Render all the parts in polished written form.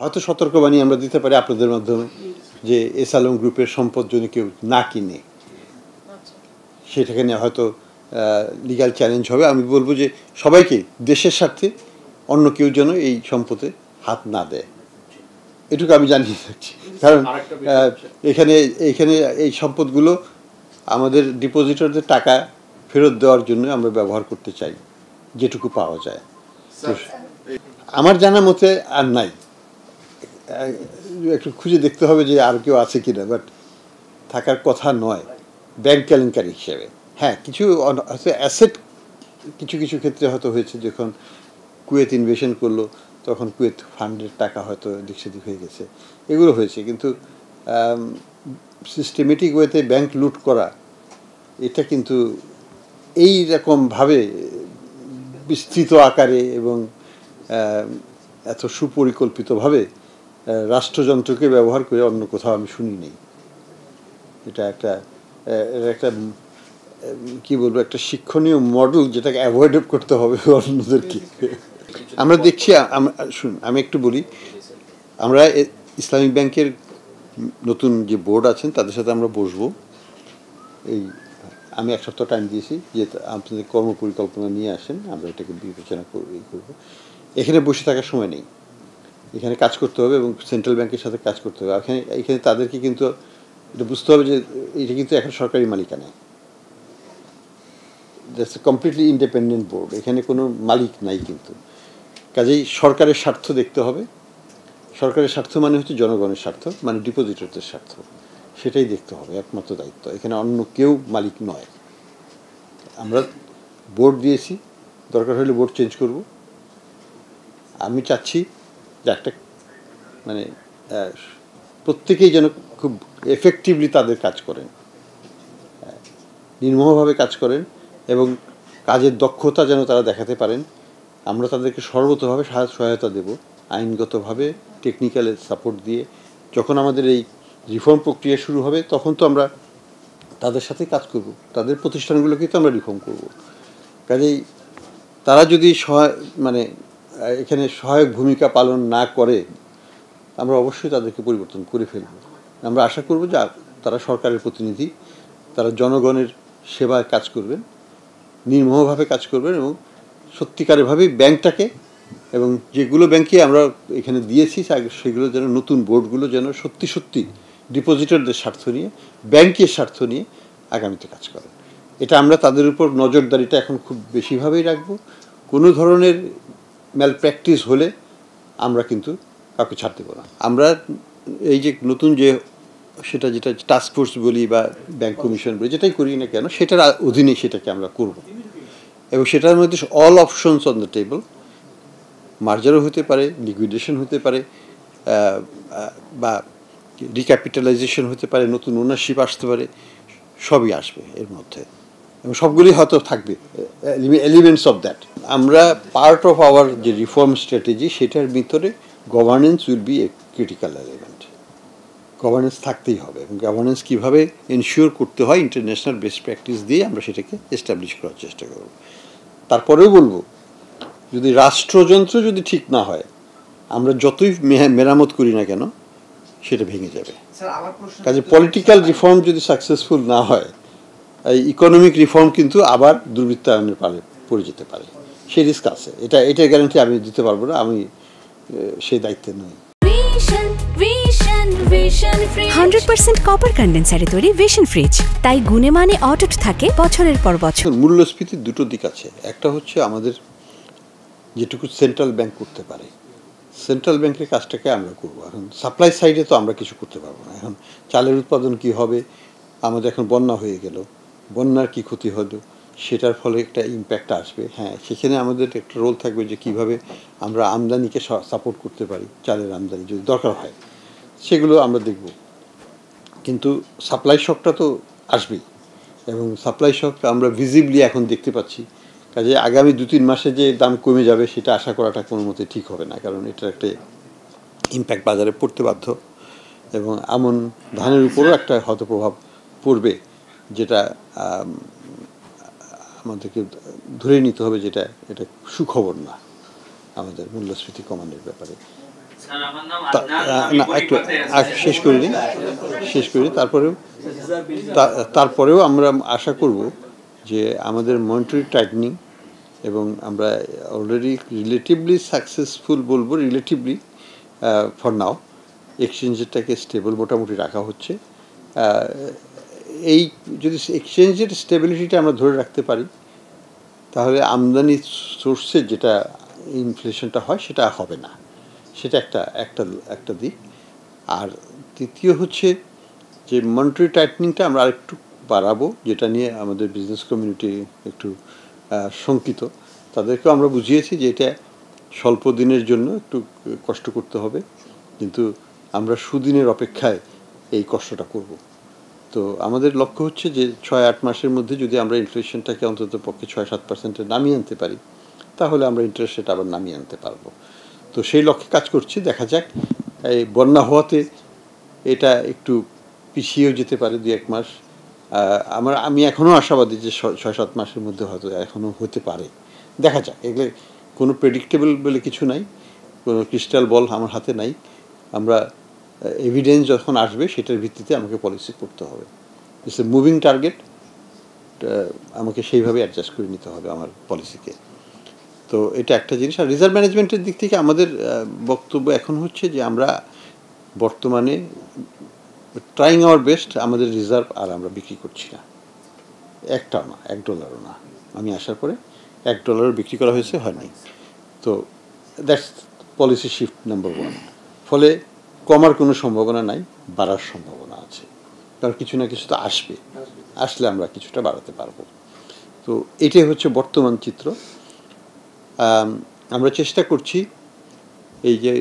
হয়তো সতর্কবাণী আমরা দিতে পারি আপনাদের মাধ্যমে যে এস আলম গ্রুপের সম্পদ যদি কেউ না কিনে, সেটাকে নিয়ে হয়তো লিগ্যাল চ্যালেঞ্জ হবে। আমি বলবো যে সবাইকে দেশের স্বার্থে অন্য কেউ যেন এই সম্পদে হাত না দেয়, এটুকু আমি জানিয়ে থাকছি। কারণ এখানে এই সম্পদগুলো আমাদের ডিপোজিটরদের টাকা ফেরত দেওয়ার জন্য আমরা ব্যবহার করতে চাই, যেটুকু পাওয়া যায়। আমার জানা মতে আর নাই, একটু খুঁজে দেখতে হবে যে আর কেউ আছে কিনা, বাট থাকার কথা নয় ব্যাংক কেলেঙ্কারি হিসেবে। হ্যাঁ, কিছু অ্যাসেট কিছু কিছু ক্ষেত্রে হয়তো হয়েছে, যখন কুয়েত ইনভেশন করলো তখন কুয়েত ফান্ডের টাকা হয়তো দিক সেদিক হয়ে গেছে, এগুলো হয়েছে। কিন্তু সিস্টেমেটিক ওয়েতে ব্যাংক লুট করা, এটা কিন্তু এই রকমভাবে বিস্তৃত আকারে এবং এত সুপরিকল্পিতভাবে রাষ্ট্রযন্ত্রকে ব্যবহার করে অন্য কোথাও আমি শুনি নেই। এটা একটা কী বলবো, একটা শিক্ষণীয় মডেল যেটাকে অ্যাভয়েড করতে হবে অন্যদেরকে। আমরা দেখছি, শুনুন আমি একটু বলি, আমরা ইসলামিক ব্যাংকের নতুন যে বোর্ড আছেন তাদের সাথে আমরা বসবো। আমি 1 সপ্তাহ টাইম দিয়েছি যে আপনাদের কর্মপরিকল্পনা নিয়ে আসেন, আমরা এটাকে বিবেচনা করব। এখানে বসে থাকার সময় নেই, এখানে কাজ করতে হবে এবং সেন্ট্রাল ব্যাংকের সাথে কাজ করতে হবে। এখানে তাদেরকে কিন্তু এটা বুঝতে হবে যে এটা কিন্তু এখন সরকারি মালিকানা, that's a completely independent board, এখানে কোনো মালিক নাই। কিন্তু কাজেই সরকারের স্বার্থ দেখতে হবে। সরকারের স্বার্থ মানে হচ্ছে জনগণের স্বার্থ, মানে ডিপোজিটরদের স্বার্থ, সেটাই দেখতে হবে, একমাত্র দায়িত্ব। এখানে অন্য কেউ মালিক নয়। আমরা বোর্ড দিয়েছি, দরকার হলে বোর্ড চেঞ্জ করব। আমি চাচ্ছি যে একটা মানে প্রত্যেকেই যেন খুব এফেক্টিভলি তাদের কাজ করেন, নির্মমভাবে কাজ করেন এবং কাজের দক্ষতা যেন তারা দেখাতে পারেন। আমরা তাদেরকে সর্বতোভাবে সহায়তা দেব, আইনগতভাবে টেকনিক্যাল সাপোর্ট দিয়ে। যখন আমাদের এই রিফর্ম প্রক্রিয়া শুরু হবে তখন তো আমরা তাদের সাথে কাজ করব, তাদের প্রতিষ্ঠানগুলোকেই তো আমরা রিফর্ম করব। কাজেই তারা যদি এখানে সহায়ক ভূমিকা পালন না করে, আমরা অবশ্যই তাদেরকে পরিবর্তন করে ফেলব। আমরা আশা করব যে তারা সরকারের প্রতিনিধি, তারা জনগণের সেবায় কাজ করবেন, নির্মমভাবে কাজ করবেন এবং সত্যিকারেরভাবেই ব্যাংকটাকে, এবং যেগুলো ব্যাংকে আমরা এখানে দিয়েছি সেগুলো যেন, নতুন বোর্ডগুলো যেন সত্যি সত্যি ডিপোজিটরদের স্বার্থ নিয়ে, ব্যাংকের স্বার্থ নিয়ে আগামীতে কাজ করেন। এটা আমরা তাদের উপর নজরদারিটা এখন খুব বেশিভাবেই রাখব। কোনো ধরনের ম্যাল প্র্যাকটিস হলে আমরা কিন্তু কাউকে ছাড় দেবো না। আমরা এই যে নতুন যে যেটা টাস্কফোর্স বলি বা ব্যাংক কমিশন বলি, যেটাই করি না কেন, সেটার অধীনে সেটাকে আমরা করব এবং সেটার মধ্যে all options on the table. মার্জারও হতে পারে, লিকুইডেশন হতে পারে, বা রিক্যাপিটালাইজেশন হতে পারে, নতুন ওনারশিপ আসতে পারে, সবই আসবে এর মধ্যে এবং সবগুলি হয়তো থাকবে এলিমেন্টস অফ দ্যাট। আমরা পার্ট অফ আওয়ার যে রিফর্ম স্ট্র্যাটেজি, সেটার ভিতরে governance will B a critical element. Governance থাকতেই হবে এবং গভর্নেন্স কীভাবে এনশিওর করতে হয় ইন্টারন্যাশনাল বেস্ট প্র্যাকটিস দিয়ে আমরা সেটাকে এস্টাবলিশ করার চেষ্টা করব। তারপরেও বলবো, যদি রাষ্ট্রযন্ত্র যদি ঠিক না হয়, আমরা যতই মেরামত করি না কেন, সেটা ভেঙে যাবে। কাজে পলিটিক্যাল রিফর্ম যদি সাকসেসফুল না হয়, এই ইকোনমিক রিফর্ম কিন্তু আবার দুর্বৃত্তায়নের পারে পড়ে যেতে পারে, সেই রিস্ক আছে। এটার গ্যারান্টি আমি দিতে পারবো না, আমি সেই দায়িত্বে নই। 100% কপার কন্ডেন্সারে তৈরি ভিশন ফ্রিজ, তাই গুণে মানে অটুট থাকে বছরের পর বছর। মূল্যস্ফীতির দুটো দিক আছে, একটা হচ্ছে আমাদের যেটুকু সেন্ট্রাল ব্যাংক করতে পারে, সেন্ট্রাল ব্যাংকের কাজটাকে আমরা করবো। এখন সাপ্লাই সাইডে তো আমরা কিছু করতে পারবো না। এখন চালের উৎপাদন কি হবে, আমাদের এখন বন্যা হয়ে গেল, বন্যার কি ক্ষতি হলো, সেটার ফলে একটা ইম্প্যাক্ট আসবে। হ্যাঁ, সেখানে আমাদের একটা রোল থাকবে যে কীভাবে আমরা আমদানিকে সাপোর্ট করতে পারি, চালের আমদানি যদি দরকার হয় সেগুলো আমরা দেখব। কিন্তু সাপ্লাই শকটা তো আসবেই এবং সাপ্লাই শক আমরা ভিজিবলি এখন দেখতে পাচ্ছি। কাজে আগামী 2-3 মাসে যে দাম কমে যাবে সেটা আশা করাটা কোনো মতে ঠিক হবে না, কারণ এটার একটা ইম্প্যাক্ট বাজারে পড়তে বাধ্য এবং আমন ধানের উপরও একটা হয়তো প্রভাব পড়বে, যেটা আমাদেরকে ধরে নিতে হবে, এটা সুখবর না আমাদের মূল্যস্ফীতি কমানোর ব্যাপারে। না একটু শেষ করি তারপরেও আমরা আশা করব যে আমাদের মনিটারি টাইটনিং এবং আমরা অলরেডি রিলেটিভলি সাকসেসফুল বলবো, রিলেটিভলি ফর নাও এক্সচেঞ্জেরটাকে স্টেবল মোটামুটি রাখা হচ্ছে। এই যদি এক্সচেঞ্জের স্টেবিলিটিটা আমরা ধরে রাখতে পারি তাহলে আমদানি সোর্সের যেটা ইনফ্লেশনটা হয় সেটা হবে না, সেটা একটা দিক। আর তৃতীয় হচ্ছে যে মনিটারি টাইটনিংটা আমরা আরেকটু বাড়াবো, যেটা নিয়ে আমাদের বিজনেস কমিউনিটি একটু শঙ্কিত। তাদেরকেও আমরা বুঝিয়েছি যে এটা স্বল্প দিনের জন্য একটু কষ্ট করতে হবে, কিন্তু আমরা সুদিনের অপেক্ষায় এই কষ্টটা করব। তো আমাদের লক্ষ্য হচ্ছে যে 6-8 মাসের মধ্যে যদি আমরা ইনফ্লেশনটাকে অন্তত পক্ষে 6-7% নামিয়ে আনতে পারি তাহলে আমরা ইন্টারেস্ট রেট আবার নামিয়ে আনতে পারবো। তো সেই লক্ষ্যে কাজ করছি, দেখা যাক। এই বন্যা হওয়াতে এটা একটু পিছিয়েও যেতে পারে 2-1 মাস। আমি এখনও আশাবাদী যে 6-7 মাসের মধ্যে হয়তো এখনও হতে পারে, দেখা যাক। এগুলো কোনো প্রেডিক্টেবল বলে কিছু নাই, কোনো ক্রিস্টাল বল আমার হাতে নাই। আমরা এভিডেন্স যখন আসবে সেটার ভিত্তিতে আমাকে পলিসি করতে হবে। ইটস এ মুভিং টার্গেট, আমাকে সেইভাবে অ্যাডজাস্ট করে নিতে হবে আমার পলিসিকে। তো এটা একটা জিনিস। আর রিজার্ভ ম্যানেজমেন্টের দিক থেকে আমাদের বক্তব্য এখন হচ্ছে যে আমরা বর্তমানে ট্রাইং আওয়ার বেস্ট, আমাদের রিজার্ভ আর আমরা বিক্রি করছি না, একটাও না, $1 না। আমি আসার পরে $1 বিক্রি করা হয়েছে, হয়নি। তো দ্যাটস পলিসি শিফট নাম্বার 1। ফলে কমার কোনো সম্ভাবনা নাই, বাড়ার সম্ভাবনা আছে, কারণ কিছু না কিছু তো আসলে আমরা কিছুটা বাড়াতে পারবো। তো এটাই হচ্ছে বর্তমান চিত্র। আমরা চেষ্টা করছি এই যে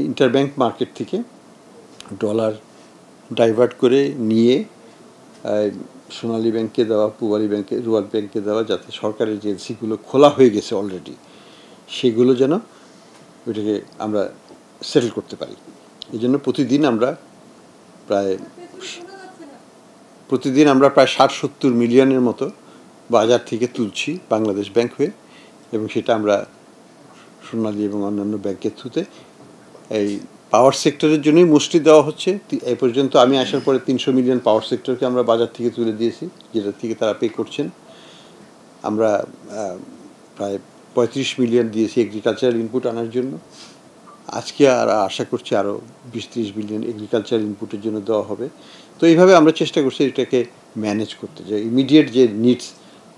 ইন্টারব্যাংক মার্কেট থেকে ডলার ডাইভার্ট করে নিয়ে সোনালী ব্যাংকে দেওয়া, পূবালী ব্যাংকে, রুয়াল ব্যাংকে দেওয়া, যাতে সরকারের যে এলসিগুলো খোলা হয়ে গেছে অলরেডি সেগুলো যেন ওইটাকে আমরা সেটেল করতে পারি। এই জন্য প্রতিদিন আমরা প্রায় 60-70 মিলিয়নের মতো বাজার থেকে তুলছি বাংলাদেশ ব্যাংক হয়ে, এবং সেটা আমরা সোনালী এবং অন্যান্য ব্যাংকের থ্রুতে এই পাওয়ার সেক্টরের জন্যই মোস্টলি দেওয়া হচ্ছে। এই পর্যন্ত আমি আসার পরে 300 মিলিয়ন পাওয়ার সেক্টরকে আমরা বাজার থেকে তুলে দিয়েছি, যেটা থেকে তারা পে করছেন। আমরা প্রায় 35 মিলিয়ন দিয়েছি এগ্রিকালচারাল ইনপুট আনার জন্য। আজকে আর আশা করছি আরও 20-30 মিলিয়ন এগ্রিকালচারাল ইনপুটের জন্য দেওয়া হবে। তো এইভাবে আমরা চেষ্টা করছি এটাকে ম্যানেজ করতে, যে ইমিডিয়েট যে নিডস,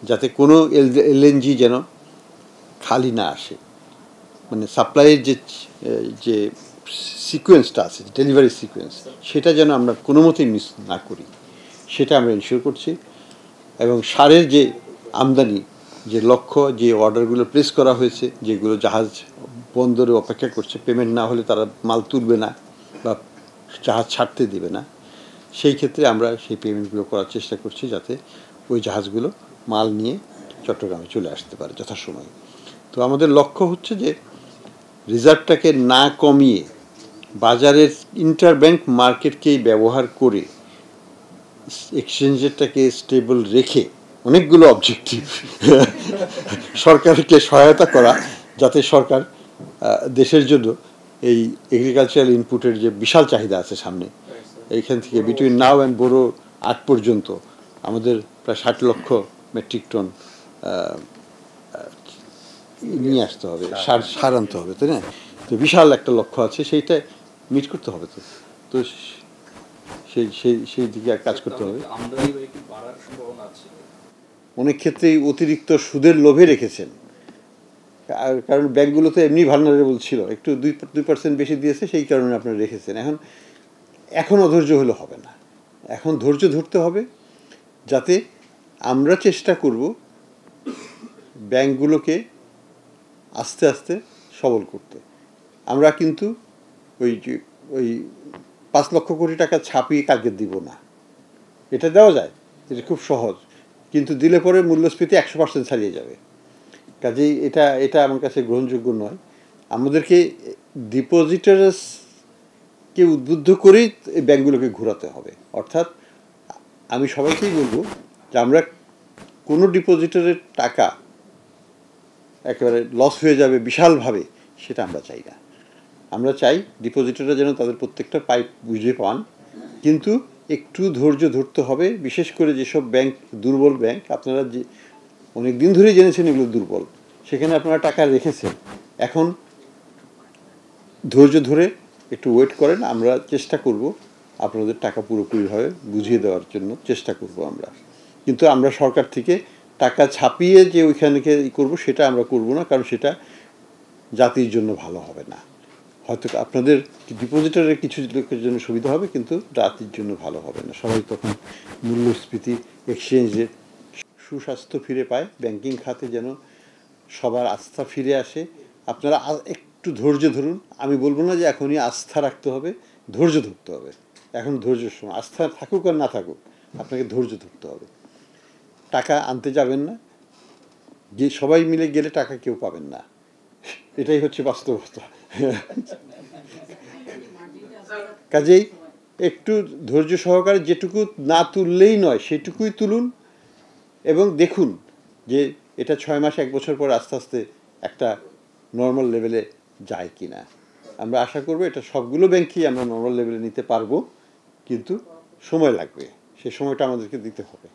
যাতে কোনো এলএনজি যেন খালি না আসে, মানে সাপ্লাইয়ের যে সিকোয়েন্সটা আছে, ডেলিভারি সিকোয়েন্স, সেটা যেন আমরা কোনো মতেই মিস না করি, সেটা আমরা ইনশিওর করছি। এবং সারের যে আমদানি, যে লক্ষ্য, যে অর্ডারগুলো প্লেস করা হয়েছে, যেগুলো জাহাজ বন্দরে অপেক্ষা করছে, পেমেন্ট না হলে তারা মাল তুলবে না বা জাহাজ ছাড়তে দেবে না, সেই ক্ষেত্রে আমরা সেই পেমেন্টগুলো করার চেষ্টা করছি, যাতে ওই জাহাজগুলো মাল নিয়ে চট্টগ্রামে চলে আসতে পারে যথাসময়ে। তো আমাদের লক্ষ্য হচ্ছে যে রিজার্ভটাকে না কমিয়ে বাজারের ইন্টারব্যাংক মার্কেটকেই ব্যবহার করে এক্সচেঞ্জেরটাকে স্টেবল রেখে অনেকগুলো অবজেক্টিভ, সরকারকে সহায়তা করা, যাতে সরকার দেশের জন্য এই এগ্রিকালচারাল ইনপুটের যে বিশাল চাহিদা আছে সামনে, এইখান থেকে বিটুইন নাও অ্যান্ড বোরো 8 পর্যন্ত আমাদের প্রায় 60 লক্ষ মেট্রিক টন নিয়ে আসতে হবে, সার আনতে হবে, তাই না? তো বিশাল একটা লক্ষ্য আছে, সেইটা মিট করতে হবে। তো সেই দিকে কাজ করতে হবে। অনেক ক্ষেত্রেই অতিরিক্ত সুদের লোভে রেখেছেন, কারণ ব্যাংকগুলো তো এমনি ভালনারেবল ছিল, একটু 2% বেশি দিয়েছে, সেই কারণে আপনারা রেখেছেন। এখন অধৈর্য হলে হবে না, এখন ধৈর্য ধরতে হবে, যাতে আমরা চেষ্টা করব ব্যাংকগুলোকে আস্তে আস্তে সবল করতে। আমরা কিন্তু ওই 5 লক্ষ কোটি টাকা ছাপিয়ে কালকে দিব না, এটা দেওয়া যায়, এটা খুব সহজ, কিন্তু দিলে পরে মূল্যস্ফীতি 100% ছাড়িয়ে যাবে। কাজেই এটা আমার কাছে গ্রহণযোগ্য নয়। আমাদেরকে ডিপোজিটারসকে উদ্বুদ্ধ করেই এই ব্যাংকগুলোকে ঘোরাতে হবে। অর্থাৎ আমি সবাইকেই বলবো যে আমরা কোনো ডিপোজিটরের টাকা একেবারে লস হয়ে যাবে বিশালভাবে, সেটা আমরা চাই না। আমরা চাই ডিপোজিটররা যেন তাদের প্রত্যেকটা পাইপ বুঝে পান, কিন্তু একটু ধৈর্য ধরতে হবে। বিশেষ করে যেসব ব্যাংক দুর্বল ব্যাংক, আপনারা যে অনেক দিন ধরেই জেনেছেন এগুলো দুর্বল, সেখানে আপনারা টাকা রেখেছেন, এখন ধৈর্য ধরে একটু ওয়েট করেন। আমরা চেষ্টা করব আপনাদের টাকা পুরোপুরিভাবে বুঝিয়ে দেওয়ার জন্য চেষ্টা করব আমরা, কিন্তু আমরা সরকার থেকে টাকা ছাপিয়ে যে ওইখানে করবো সেটা আমরা করব না, কারণ সেটা জাতির জন্য ভালো হবে না। হয়তো আপনাদের ডিপোজিটরের কিছু লোকের জন্য সুবিধা হবে, কিন্তু জাতির জন্য ভালো হবে না। সবাই তখন মূল্যস্ফীতি, এক্সচেঞ্জের সুস্বাস্থ্য ফিরে পায়, ব্যাংকিং খাতে যেন সবার আস্থা ফিরে আসে। আপনারা একটু ধৈর্য ধরুন। আমি বলবো না যে এখনই আস্থা রাখতে হবে, ধৈর্য ধরতে হবে। এখন ধৈর্যের সময়, আস্থা থাকুক আর না থাকুক, আপনাকে ধৈর্য ধরতে হবে। টাকা আনতে যাবেন না, যে সবাই মিলে গেলে টাকা কেউ পাবেন না, এটাই হচ্ছে বাস্তবতা। কাজেই একটু ধৈর্য সহকারে যেটুকু না তুললেই নয় সেটুকুই তুলুন, এবং দেখুন যে এটা 6 মাস 1 বছর পর আস্তে আস্তে একটা নর্মাল লেভেলে যায় কি না। আমরা আশা করব এটা সবগুলো ব্যাংকই আমরা নর্মাল লেভেলে নিতে পারবো, কিন্তু সময় লাগবে, সে সময়টা আমাদেরকে দিতে হবে।